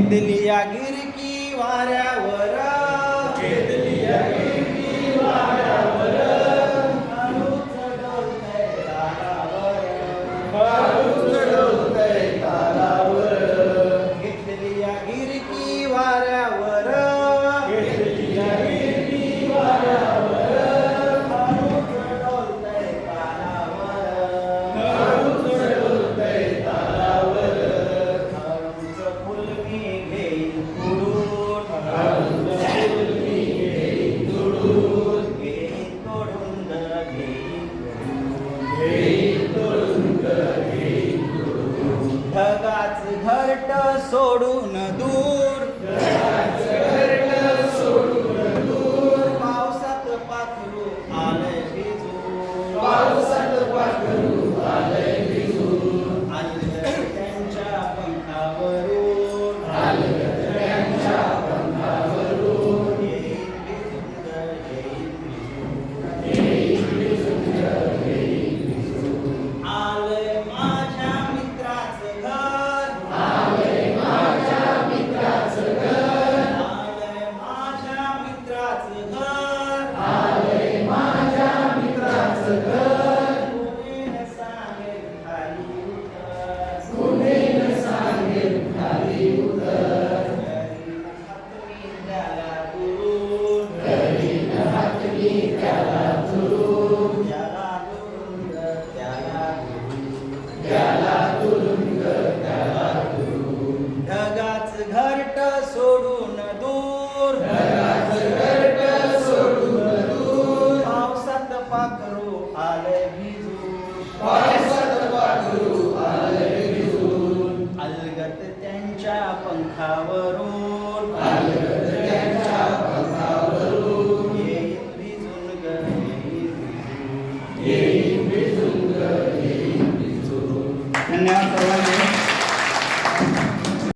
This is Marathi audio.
घेतली या गिरकी वाऱ्यावर, घेतली या गिरकी वाऱ्यावर, हळूच डोलतंय तालावर, हळूच डोलतंय तालावर. घेतली या गिरकी वाऱ्यावर, घेतली या गिरकी वाऱ्यावर, हळूच डोलतंय तालावर, हळूच डोलतंय तालावर. हळूच फुलकी घेईल तुडून, हळूच फुलकी घेईल तुडून, घेईल तोडून घेईल तोडून घेईल तुडून. ढगाच घरट सोडून दूर,